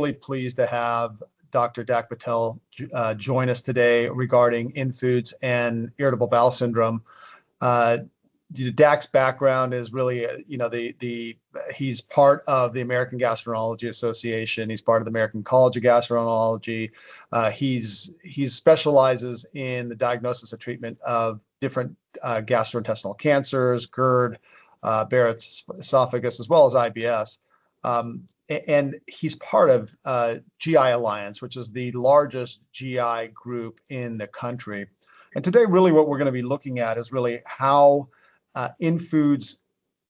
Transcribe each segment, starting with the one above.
really pleased to have Dr. Dak Patel join us today regarding inFoods and irritable bowel syndrome. Dak's background is really, he's part of the American Gastroenterology Association. He's part of the American College of Gastroenterology. He specializes in the diagnosis and treatment of different gastrointestinal cancers, GERD, Barrett's esophagus, as well as IBS. And he's part of GI Alliance, which is the largest GI group in the country. And today, really what we're going to be looking at is really how inFoods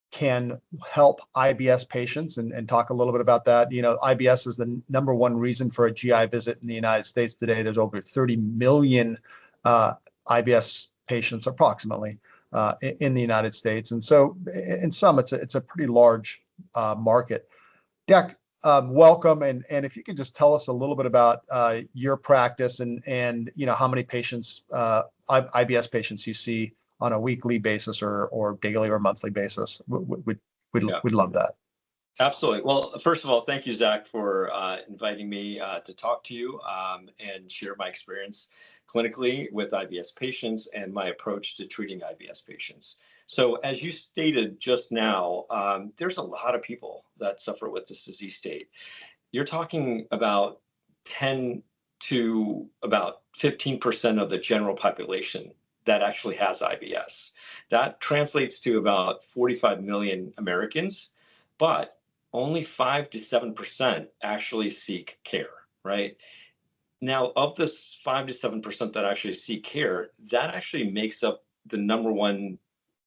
can help IBS patients and talk a little bit about that. IBS is the #1 reason for a GI visit in the United States today. There's over 30 million IBS patients approximately in the United States. And so in some, it's a pretty large market. Dak, welcome. And if you could just tell us a little bit about your practice and how many patients, IBS patients you see on a weekly basis or daily or monthly basis. We'd love that. Absolutely. Well, first of all, thank you, Zach, for inviting me to talk to you and share my experience clinically with IBS patients and my approach to treating IBS patients. So as you stated just now, there's a lot of people that suffer with this disease state. You're talking about 10 to about 15% of the general population that actually has IBS. That translates to about 45 million Americans, but only 5 to 7% actually seek care, right? Now, of this 5 to 7% that actually seek care, that actually makes up the #1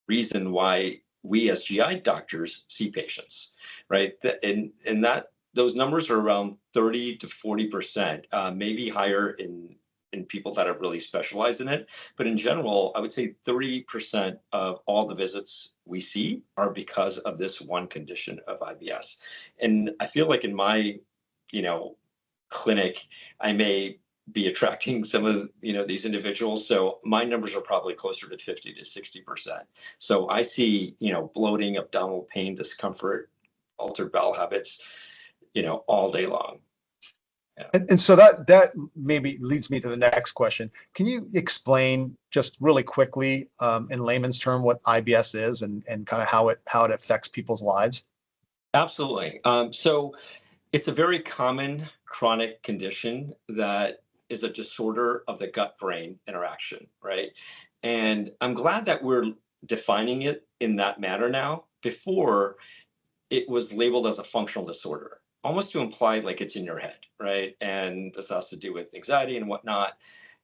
reason why we as GI doctors see patients, right? And that those numbers are around 30 to 40%, maybe higher in people that are really specialized in it. But in general, I would say 30% of all the visits we see are because of this one condition of IBS. And I feel like in my, clinic, I may be attracting some of, these individuals. So my numbers are probably closer to 50 to 60%. So I see, bloating, abdominal pain, discomfort, altered bowel habits, all day long. Yeah. And so that maybe leads me to the next question. Can you explain just really quickly in layman's term what IBS is and kind of how it affects people's lives? Absolutely. So it's a very common chronic condition that is a disorder of the gut-brain interaction, right? And I'm glad that we're defining it in that manner now. Before, it was labeled as a functional disorder, almost to imply like it's in your head, right? And this has to do with anxiety and whatnot.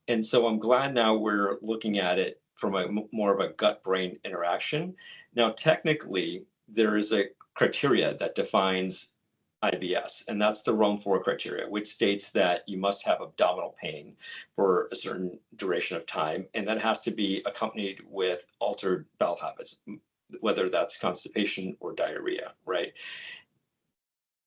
And so I'm glad now we're looking at it from a more of a gut-brain interaction. Now, technically, there is a criteria that defines IBS, and that's the Rome 4 criteria, which states that you must have abdominal pain for a certain duration of time, and that has to be accompanied with altered bowel habits, whether that's constipation or diarrhea, right?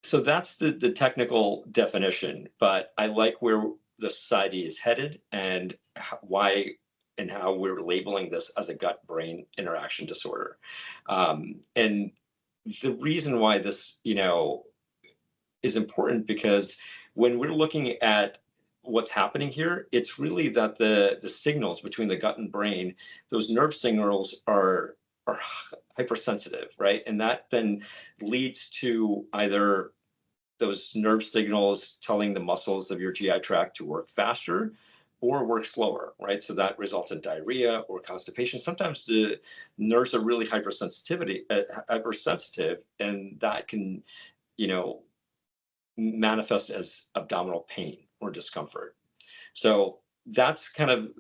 So that's the technical definition, but I like where the society is headed and why and how we're labeling this as a gut-brain interaction disorder. And the reason why this, is important because when we're looking at what's happening here, it's really that the signals between the gut and brain, those nerve signals are hypersensitive, right? And that then leads to either those nerve signals telling the muscles of your GI tract to work faster or work slower, right? So that results in diarrhea or constipation. Sometimes the nerves are really hypersensitive, and that can, manifest as abdominal pain or discomfort. So that's kind of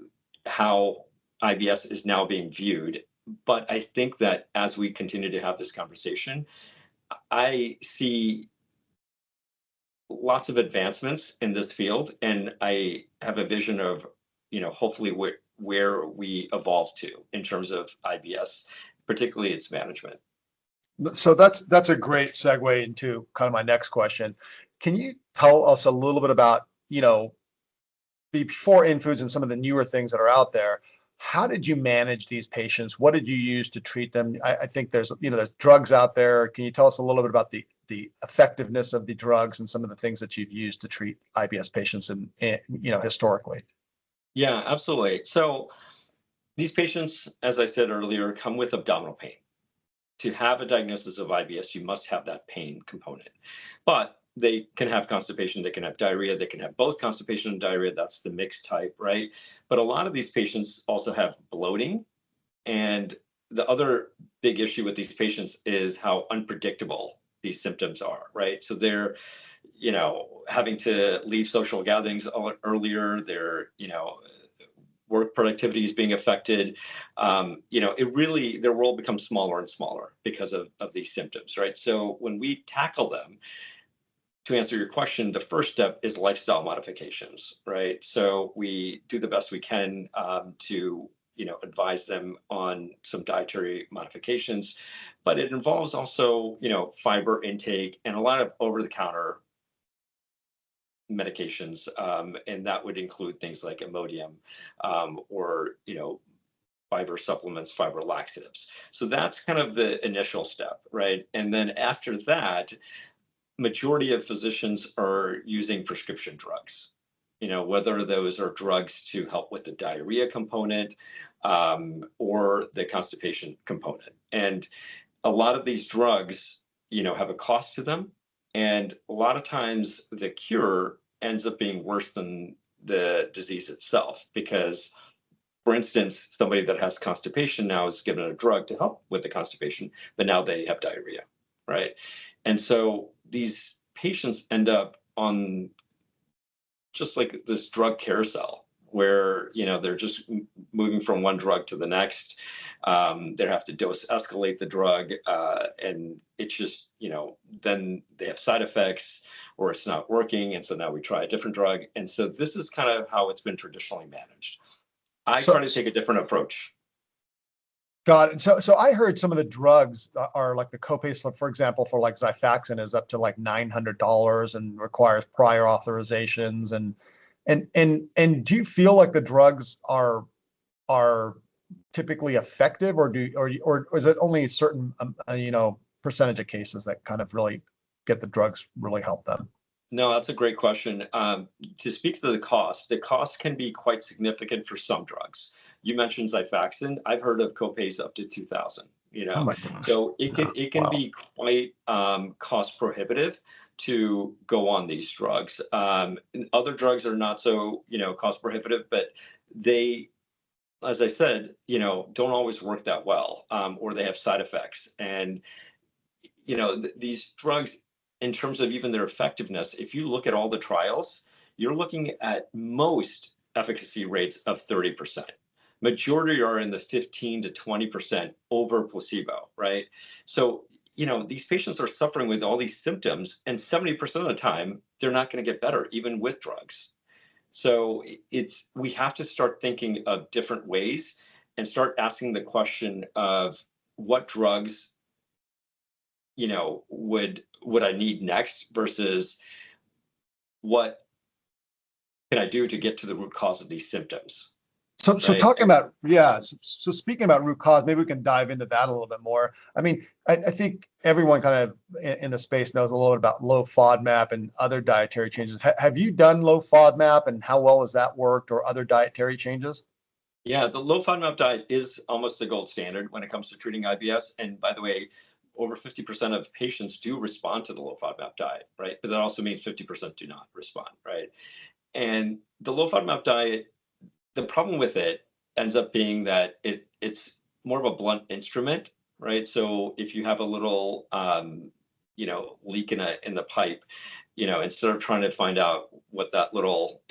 how IBS is now being viewed. But I think that as we continue to have this conversation, I see lots of advancements in this field, and I have a vision of, hopefully where we evolve to in terms of IBS, particularly its management. So that's a great segue into kind of my next question. Can you tell us a little bit about, before inFoods and some of the newer things that are out there, how did you manage these patients? What did you use to treat them? I think there's drugs out there. Can you tell us a little bit about the the effectiveness of the drugs and some of the things that you've used to treat IBS patients and historically. Yeah, absolutely. So these patients, as I said earlier, come with abdominal pain. To have a diagnosis of IBS, you must have that pain component. But they can have constipation, they can have diarrhea, they can have both constipation and diarrhea. That's the mixed type, right? But a lot of these patients also have bloating. And the other big issue with these patients is how unpredictable these symptoms are, right? So they're, having to leave social gatherings earlier. They're, work productivity is being affected. It really, their world becomes smaller and smaller because of these symptoms, right? So when we tackle them, to answer your question, the first step is lifestyle modifications, right? So we do the best we can to advise them on some dietary modifications, but it involves also fiber intake and a lot of over-the-counter medications, and that would include things like Imodium or fiber supplements, fiber laxatives. So that's kind of the initial step, right? And then after that, majority of physicians are using prescription drugs, whether those are drugs to help with the diarrhea component or the constipation component. And a lot of these drugs, have a cost to them. And a lot of times the cure ends up being worse than the disease itself, because, for instance, somebody that has constipation now is given a drug to help with the constipation, but now they have diarrhea, right? And so these patients end up on just like this drug carousel where, they're just moving from one drug to the next. They have to dose escalate the drug. And it's just, then they have side effects or it's not working. And so now we try a different drug. And so this is kind of how it's been traditionally managed. I try to take a different approach. Got it. So I heard some of the drugs are like the copay slip, for example, for like Xifaxan is up to like $900 and requires prior authorizations. And do you feel like the drugs are typically effective, or is it only a certain percentage of cases that kind of really get the drugs really help them? No, that's a great question. To speak to the cost can be quite significant for some drugs. You mentioned Xifaxan. I've heard of copays up to $2,000. Oh my gosh. So it can Wow. be quite cost prohibitive to go on these drugs. Other drugs are not so cost prohibitive, but they, as I said, don't always work that well, or they have side effects. And these drugs, in terms of even their effectiveness, if you look at all the trials, you're looking at most efficacy rates of 30%. Majority are in the 15 to 20% over placebo, right? So, these patients are suffering with all these symptoms, and 70% of the time, they're not going to get better, even with drugs. So we have to start thinking of different ways and start asking the question of what drugs would I need next versus what can I do to get to the root cause of these symptoms? So Right. talking about, so speaking about root cause, maybe we can dive into that a little bit more. I mean, I think everyone kind of in the space knows a little bit about low FODMAP and other dietary changes. Have you done low FODMAP, and how well has that worked, or other dietary changes? Yeah, the low FODMAP diet is almost the gold standard when it comes to treating IBS. And by the way, over 50% of patients do respond to the low FODMAP diet, right? But that also means 50% do not respond, right? And the low FODMAP diet, the problem with it ends up being that it's more of a blunt instrument, right? So if you have a little leak in the pipe, instead of trying to find out what that little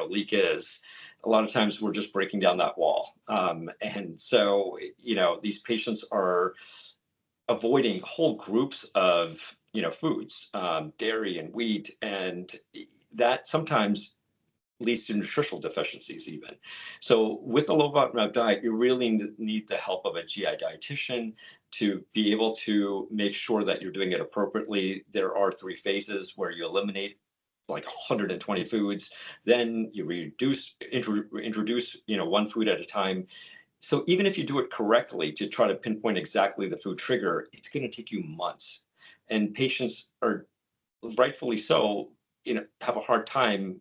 leak is, a lot of times we're just breaking down that wall. And so these patients are avoiding whole groups of foods, dairy and wheat, and that sometimes leads to nutritional deficiencies even. So with a low FODMAP diet, you really need the help of a GI dietitian to be able to make sure that you're doing it appropriately. There are 3 phases where you eliminate like 120 foods, then you introduce one food at a time. So even if you do it correctly to try to pinpoint exactly the food trigger, it's going to take you months. and patients are rightfully so, have a hard time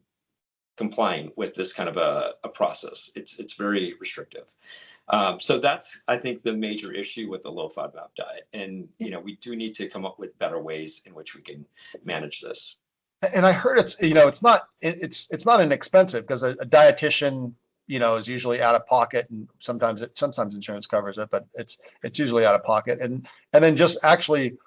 complying with this kind of a process. It's very restrictive. So that's, I think, the major issue with the low FODMAP diet. And, we do need to come up with better ways in which we can manage this. And I heard it's not inexpensive, because a dietitian, is usually out of pocket, and sometimes insurance covers it, but it's usually out of pocket. And then just actually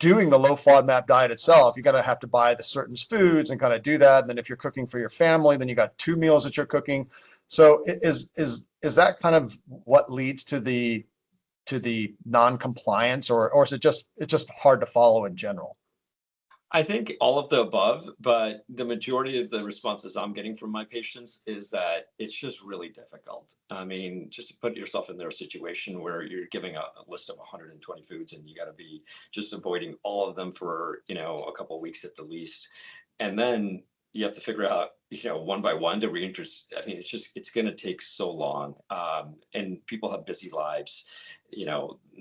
doing the low FODMAP diet itself, you have to buy the certain foods and kind of do that. And then if you're cooking for your family, then you got 2 meals that you're cooking. So is that kind of what leads to the non-compliance, or is it's just hard to follow in general? I think all of the above, but the majority of the responses I'm getting from my patients is that it's just really difficult. I mean, just to put yourself in their situation where you're giving a list of 120 foods, and you got to be just avoiding all of them for, a couple of weeks at the least. And then you have to figure out, one by one to reintroduce. I mean, it's going to take so long. And people have busy lives.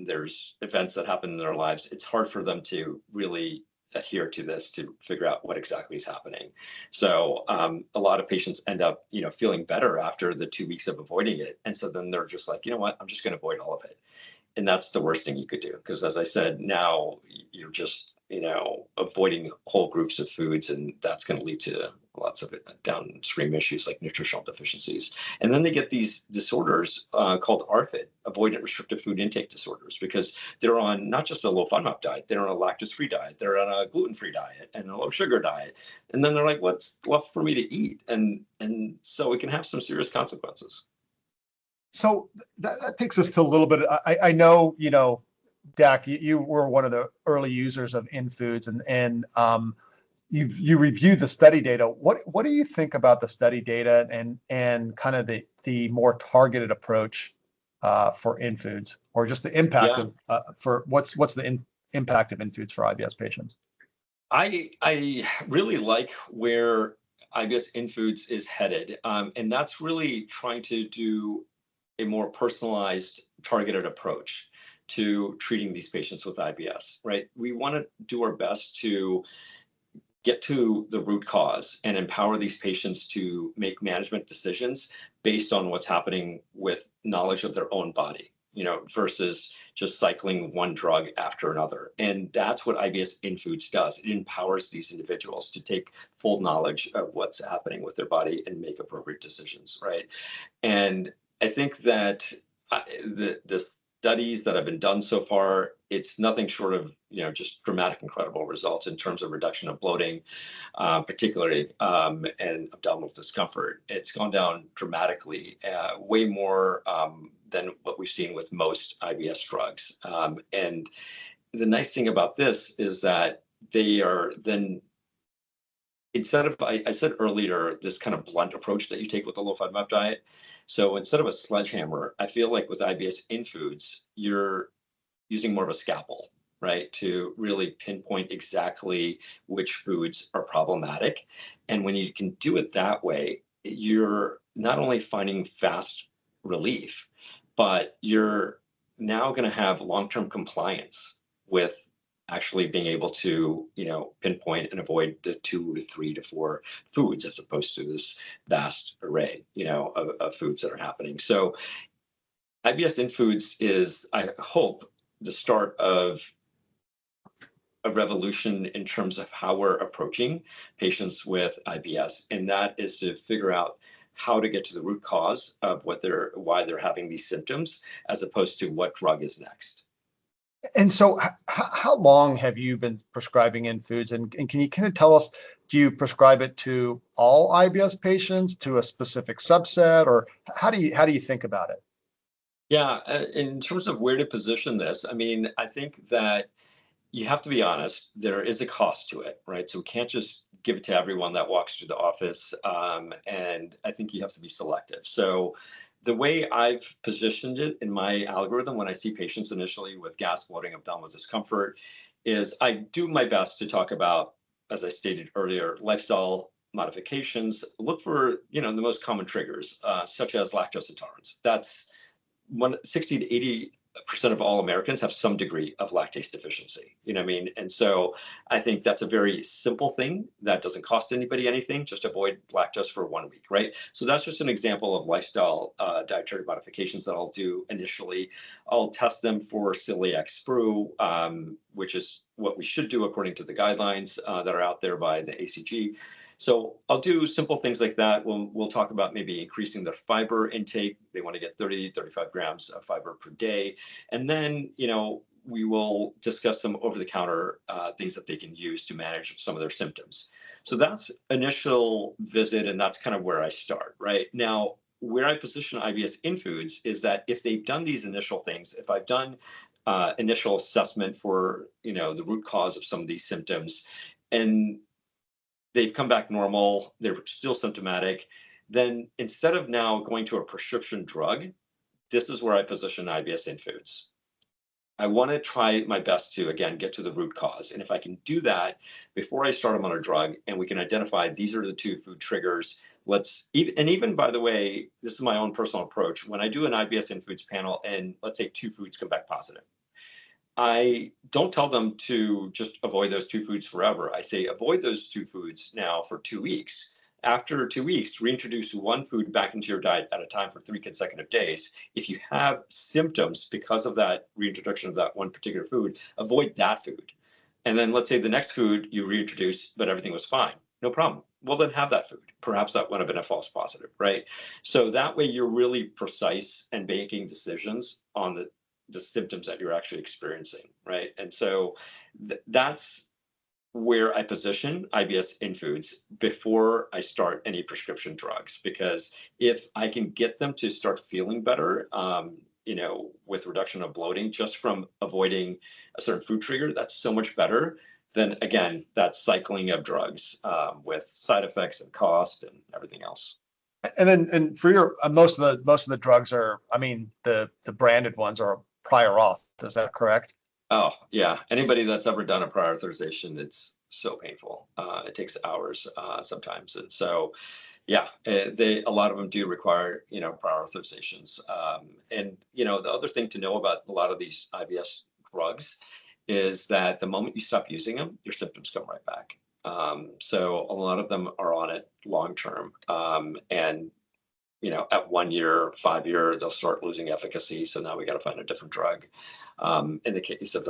There's events that happen in their lives. It's hard for them to really adhere to this to figure out what exactly is happening. So a lot of patients end up, feeling better after the 2 weeks of avoiding it. And so then they're just like, you know what, I'm just going to avoid all of it. And that's the worst thing you could do. Because as I said, now you're just, avoiding whole groups of foods, and that's going to lead to lots of downstream issues like nutritional deficiencies. And then they get these disorders called ARFID, avoidant restrictive food intake disorders, because they're on not just a low FODMAP diet, they're on a lactose-free diet, they're on a gluten-free diet and a low sugar diet. And then they're like, what's left for me to eat? And so it can have some serious consequences. So that takes us to a little bit. I know, Dak, you were one of the early users of inFoods, and you reviewed the study data. What do you think about the study data and kind of the more targeted approach for inFoods, or just the impact of what's the impact of inFoods for IBS patients? I really like where IBS inFoods is headed, and that's really trying to do a more personalized, targeted approach to treating these patients with IBS, right? We want to do our best to get to the root cause and empower these patients to make management decisions based on what's happening with knowledge of their own body, versus just cycling one drug after another. And that's what IBS inFoods does. It empowers these individuals to take full knowledge of what's happening with their body and make appropriate decisions, right? And I think that the studies that have been done so far, it's nothing short of just dramatic, incredible results in terms of reduction of bloating, particularly, and abdominal discomfort. It's gone down dramatically, way more than what we've seen with most IBS drugs. And the nice thing about this is that they are then, instead of, I said earlier, this kind of blunt approach that you take with the low FODMAP diet. So instead of a sledgehammer, I feel like with IBS inFoods, you're using more of a scalpel, right? To really pinpoint exactly which foods are problematic. And when you can do it that way, you're not only finding fast relief, but you're now going to have long-term compliance with actually being able to, pinpoint and avoid the 2 to 3 to 4 foods, as opposed to this vast array, of foods that are happening. So IBS inFoods is, I hope, the start of a revolution in terms of how we're approaching patients with IBS. And that is to figure out how to get to the root cause of why they're having these symptoms, as opposed to what drug is next. And so how long have you been prescribing inFoods? And can you kind of tell us, do you prescribe it to all IBS patients, to a specific subset, or how do you think about it? Yeah, in terms of where to position this, I mean, I think that you have to be honest, there is a cost to it, right? So we can't just give it to everyone that walks through the office. And I think you have to be selective. So the way I've positioned it in my algorithm when I see patients initially with gas, bloating, abdominal discomfort, is I do my best to talk about, as I stated earlier, lifestyle modifications. Look for, the most common triggers, such as lactose intolerance. That's 60 to of all Americans have some degree of lactase deficiency. You know what I mean? And so I think that's a very simple thing that doesn't cost anybody anything. Just avoid lactose for 1 week, right? So that's just an example of lifestyle dietary modifications that I'll do initially. I'll test them for celiac sprue, which is what we should do according to the guidelines that are out there by the ACG. So I'll do simple things like that. We'll talk about maybe increasing their fiber intake. They want to get 30, 35 grams of fiber per day. And then, we will discuss some over-the-counter things that they can use to manage some of their symptoms. So that's initial visit, and that's kind of where I start, right? Now, where I position IBS inFoods is that if they've done these initial things, if I've done initial assessment for, the root cause of some of these symptoms, and they've come back normal, they're still symptomatic, then instead of now going to a prescription drug, this is where I position IBS inFoods. I want to try my best to, again, get to the root cause. And if I can do that before I start them on a drug, and we can identify these are the 2 food triggers, even by the way, this is my own personal approach. When I do an IBS inFoods panel and let's say 2 foods come back positive, I don't tell them to just avoid those 2 foods forever. I say avoid those 2 foods now for 2 weeks. After 2 weeks, reintroduce 1 food back into your diet at a time for 3 consecutive days. If you have symptoms because of that reintroduction of that one particular food, avoid that food. And then let's say the next food you reintroduce, but everything was fine. No problem. Well, then have that food. Perhaps that would have been a false positive, right? So that way you're really precise and making decisions on the symptoms that you're actually experiencing, right? And so that's where I position IBS inFoods before I start any prescription drugs, because if I can get them to start feeling better, with reduction of bloating just from avoiding a certain food trigger, that's so much better than, again, that cycling of drugs with side effects and cost and everything else. And for your most of the drugs are, the branded ones are prior auth. Is that correct? Oh, yeah. Anybody that's ever done a prior authorization, it's so painful. It takes hours sometimes. And so, yeah, a lot of them do require, prior authorizations. And, the other thing to know about a lot of these IBS drugs is that the moment you stop using them, your symptoms come right back. So a lot of them are on it long term. And at 1 year, 5 year, they'll start losing efficacy. So now we got to find a different drug. In the case of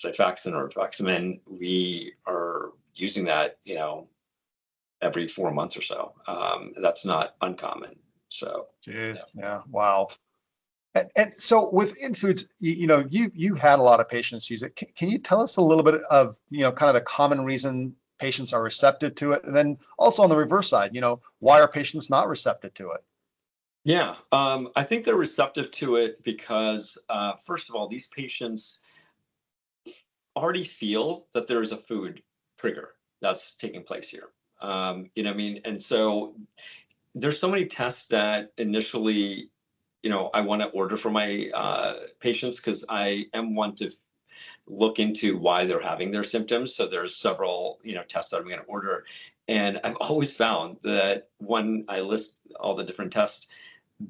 Xifaxan or Rifaximin, we are using that, every 4 months or so. That's not uncommon. So, Jeez, yeah, wow. And so with inFoods, you had a lot of patients use it. Can you tell us a little bit of, kind of the common reason patients are receptive to it? And then also on the reverse side, why are patients not receptive to it? Yeah, I think they're receptive to it because, first of all, these patients already feel that there is a food trigger that's taking place here. And so there's so many tests that initially, I want to order for my patients because I am one to look into why they're having their symptoms. So there's several, tests that I'm going to order. And I've always found that when I list all the different tests,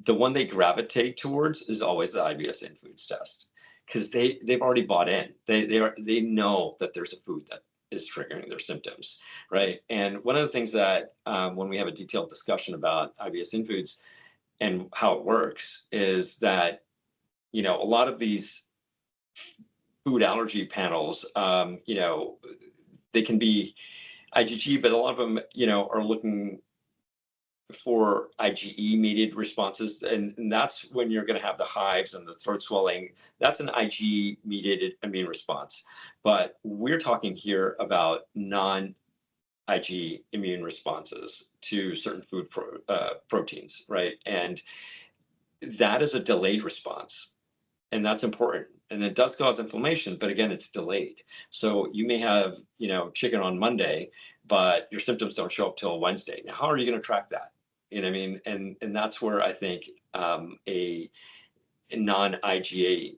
the one they gravitate towards is always the IBS inFoods test, because they've already bought in. They know that there's a food that is triggering their symptoms, right? And one of the things that when we have a detailed discussion about IBS inFoods and how it works is that, a lot of these food allergy panels, they can be IgG, but a lot of them, are looking for IgE mediated responses. And that's when you're going to have the hives and the throat swelling. That's an IgE mediated immune response. But we're talking here about non-IgE immune responses to certain food proteins, right? And that is a delayed response. And that's important. And it does cause inflammation, but again, it's delayed. So you may have, chicken on Monday, but your symptoms don't show up till Wednesday. Now, how are you going to track that? You know what I mean? And that's where I think a non-IgE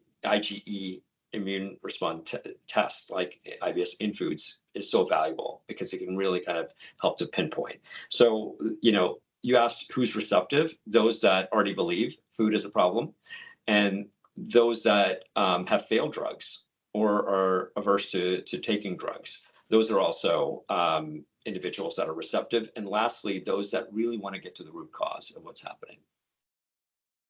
immune response test like IBS inFoods is so valuable because it can really kind of help to pinpoint. So, you asked who's receptive, those that already believe food is a problem. And those that have failed drugs or are averse to taking drugs. Those are also individuals that are receptive. And lastly, those that really want to get to the root cause of what's happening.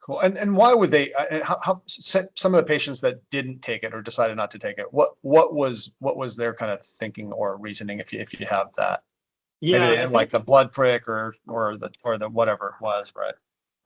Cool. And why would they? How some of the patients that didn't take it or decided not to take it? What was their kind of thinking or reasoning? If you have that, maybe Yeah, they I didn't like think the blood prick or the whatever it was, right?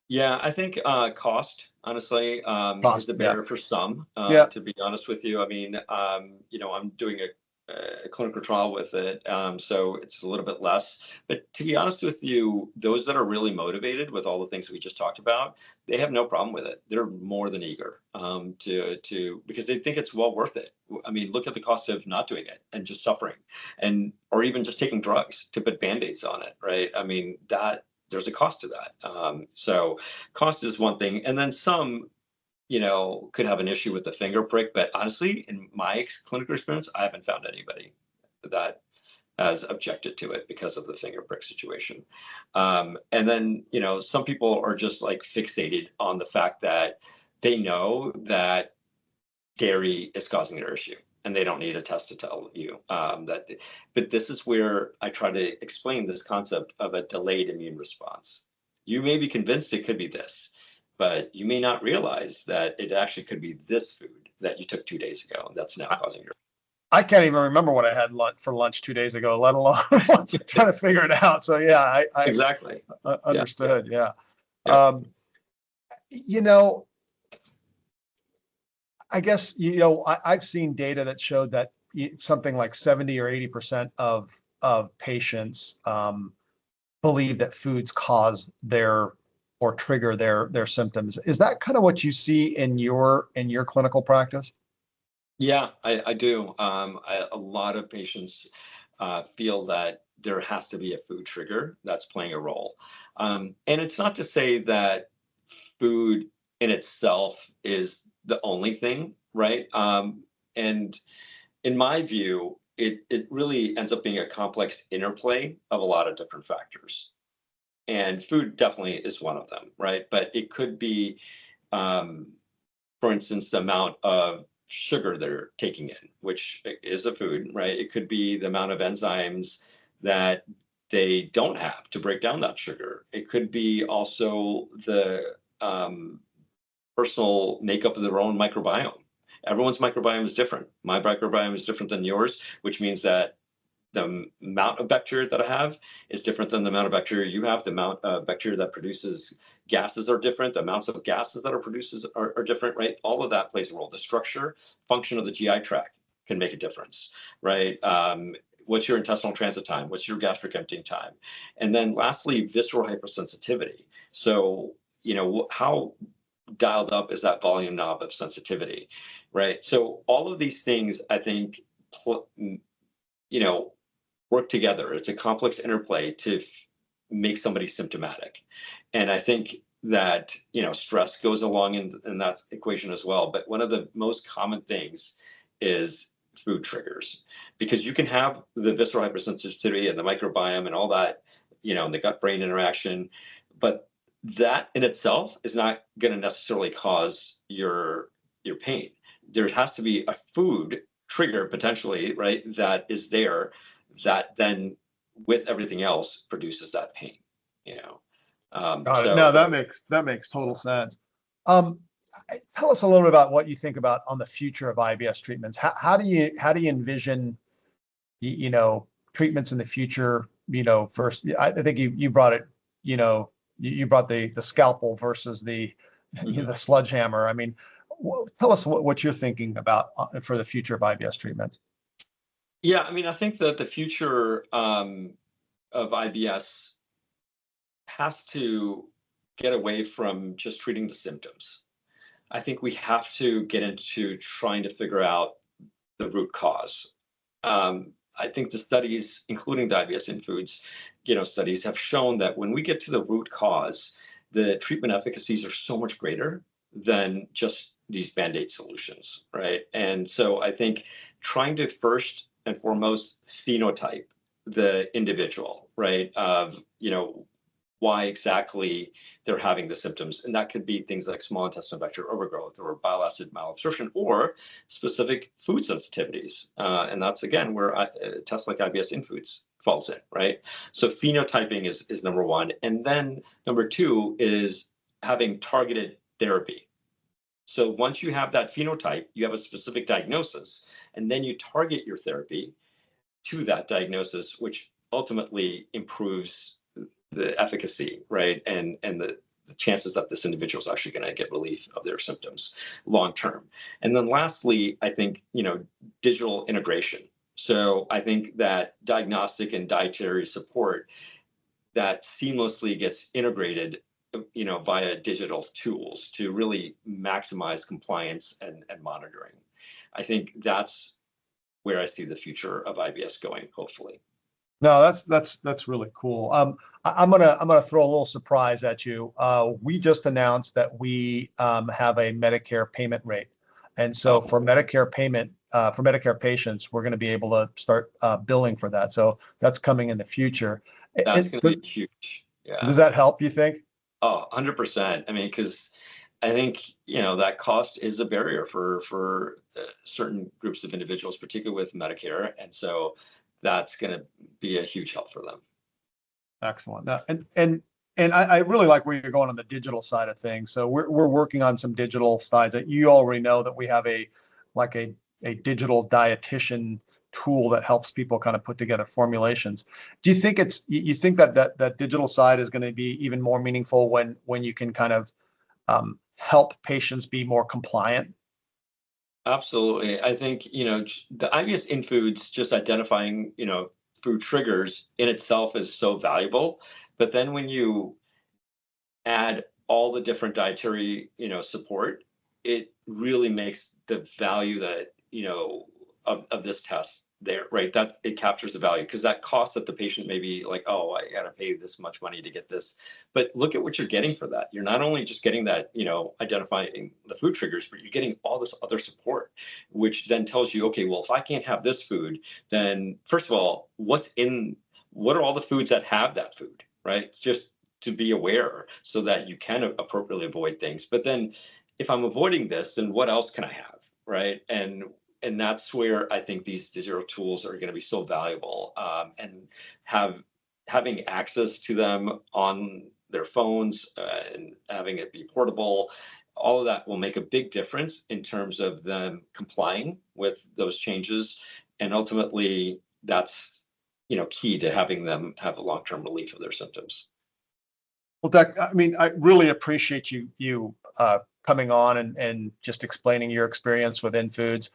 Yeah, I think cost, honestly, is Cost. the Yeah. barrier for some. Yeah. To be honest with you, I mean, I'm doing a clinical trial with it, so it's a little bit less. But to be honest with you, those that are really motivated with all the things we just talked about, they have no problem with it. They're more than eager to because they think it's well worth it. I mean, look at the cost of not doing it and just suffering, and or even just taking drugs to put band-aids on it, right? I mean, that there's a cost to that. So cost is one thing. And then some, could have an issue with the finger prick. But honestly, in my clinical experience, I haven't found anybody that has objected to it because of the finger prick situation. And then, some people are just like fixated on the fact that they know that dairy is causing their issue and they don't need a test to tell you that. But this is where I try to explain this concept of a delayed immune response. You may be convinced it could be this, but you may not realize that it actually could be this food that you took 2 days ago that's now causing your. I can't even remember what I had for lunch 2 days ago, let alone trying to figure it out. So yeah, I Exactly. understood. Yeah. Yeah. You know, I guess, I've seen data that showed that something like 70 or 80% of patients believe that foods cause or trigger their symptoms. Is that kind of what you see in your clinical practice? Yeah, I do. A lot of patients feel that there has to be a food trigger that's playing a role. And it's not to say that food in itself is the only thing, right? And in my view, it really ends up being a complex interplay of a lot of different factors. And food definitely is one of them, right? But it could be, um, for instance, the amount of sugar they're taking in, which is a food, right? It could be the amount of enzymes that they don't have to break down that sugar. It could be also the personal makeup of their own microbiome. Everyone's microbiome is different. My microbiome is different than yours, which means that the amount of bacteria that I have is different than the amount of bacteria you have. The amount of bacteria that produces gases are different. The amounts of gases that are produced are different, right? All of that plays a role. The structure, function of the GI tract can make a difference, right? What's your intestinal transit time? What's your gastric emptying time? And then lastly, visceral hypersensitivity. So, how dialed up is that volume knob of sensitivity, right? So all of these things, I think, you know, work together. It's a complex interplay to make somebody symptomatic. And I think that, stress goes along in that equation as well. But one of the most common things is food triggers, because you can have the visceral hypersensitivity and the microbiome and all that, and the gut brain interaction, but that in itself is not going to necessarily cause your pain. There has to be a food trigger potentially, right, that is there, that then with everything else produces that pain. Got it. No, So that makes total sense. Um, Tell us a little bit about what you think about on the future of IBS treatments. How do you envision, treatments in the future? First, I think you brought it. You brought the scalpel versus the mhm. the sledgehammer. I mean, tell us what you're thinking about for the future of IBS treatments. Yeah, I mean, I think that the future of IBS has to get away from just treating the symptoms. I think we have to get into trying to figure out the root cause. I think the studies, including the IBS in foods, studies have shown that when we get to the root cause, the treatment efficacies are so much greater than just these band-aid solutions, right? And so I think trying to first and foremost phenotype the individual, right? Of, why exactly they're having the symptoms. And that could be things like small intestinal bacterial overgrowth or bile acid malabsorption or specific food sensitivities. And that's, again, where tests like IBS inFoods falls in, right? So phenotyping is number one. And then number two is having targeted therapy. So once you have that phenotype, you have a specific diagnosis, and then you target your therapy to that diagnosis, which ultimately improves the efficacy, right? And the chances that this individual is actually going to get relief of their symptoms long term. And then lastly, I think, digital integration. So I think that diagnostic and dietary support that seamlessly gets integrated, via digital tools to really maximize compliance and monitoring. I think that's where I see the future of IBS going, hopefully. No, that's really cool. I'm gonna throw a little surprise at you. We just announced that we have a Medicare payment rate, and so Oh, for Medicare patients, we're going to be able to start billing for that. So that's coming in the future. that's going to be huge. Yeah. Does that help, you think? Oh, 100%. I mean, because I think, that cost is a barrier for certain groups of individuals, particularly with Medicare. And so that's going to be a huge help for them. Excellent. Now, and I really like where you're going on the digital side of things. So we're working on some digital slides that you already know that we have a digital dietitian tool that helps people kind of put together formulations. Do you think you think that digital side is going to be even more meaningful when you can kind of help patients be more compliant? Absolutely. I think, the IBS in foods, just identifying, food triggers in itself is so valuable. But then when you add all the different dietary, support, it really makes the value that, of this test there, right? That it captures the value because that cost that the patient may be like, oh, I got to pay this much money to get this. But look at what you're getting for that. You're not only just getting that, identifying the food triggers, but you're getting all this other support, which then tells you, okay, well, if I can't have this food, then first of all, what are all the foods that have that food, right? It's just to be aware so that you can appropriately avoid things. But then if I'm avoiding this, then what else can I have, right? And that's where I think these digital tools are going to be so valuable, and having access to them on their phones, and having it be portable, all of that will make a big difference in terms of them complying with those changes, and ultimately that's key to having them have a long-term relief of their symptoms. Well, Dak, I mean, I really appreciate you coming on and just explaining your experience with InFoods.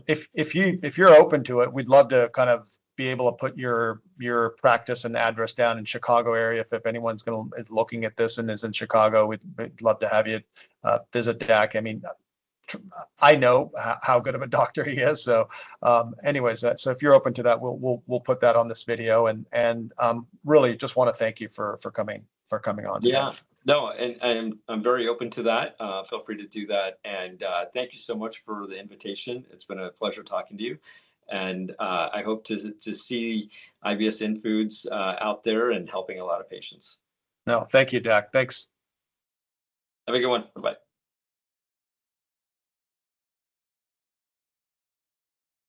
If you're open to it, we'd love to kind of be able to put your practice and address down in Chicago area. If anyone's is looking at this and is in Chicago, we'd love to have you visit Dak. I mean, I know how good of a doctor he is. So, anyways, so if you're open to that, we'll put that on this video, and really just want to thank you for coming on today. Yeah, no, and I'm very open to that. Feel free to do that. And thank you so much for the invitation. It's been a pleasure talking to you. And I hope to see IBS inFoods out there and helping a lot of patients. No, thank you, Dak. Thanks. Have a good one. Bye-bye.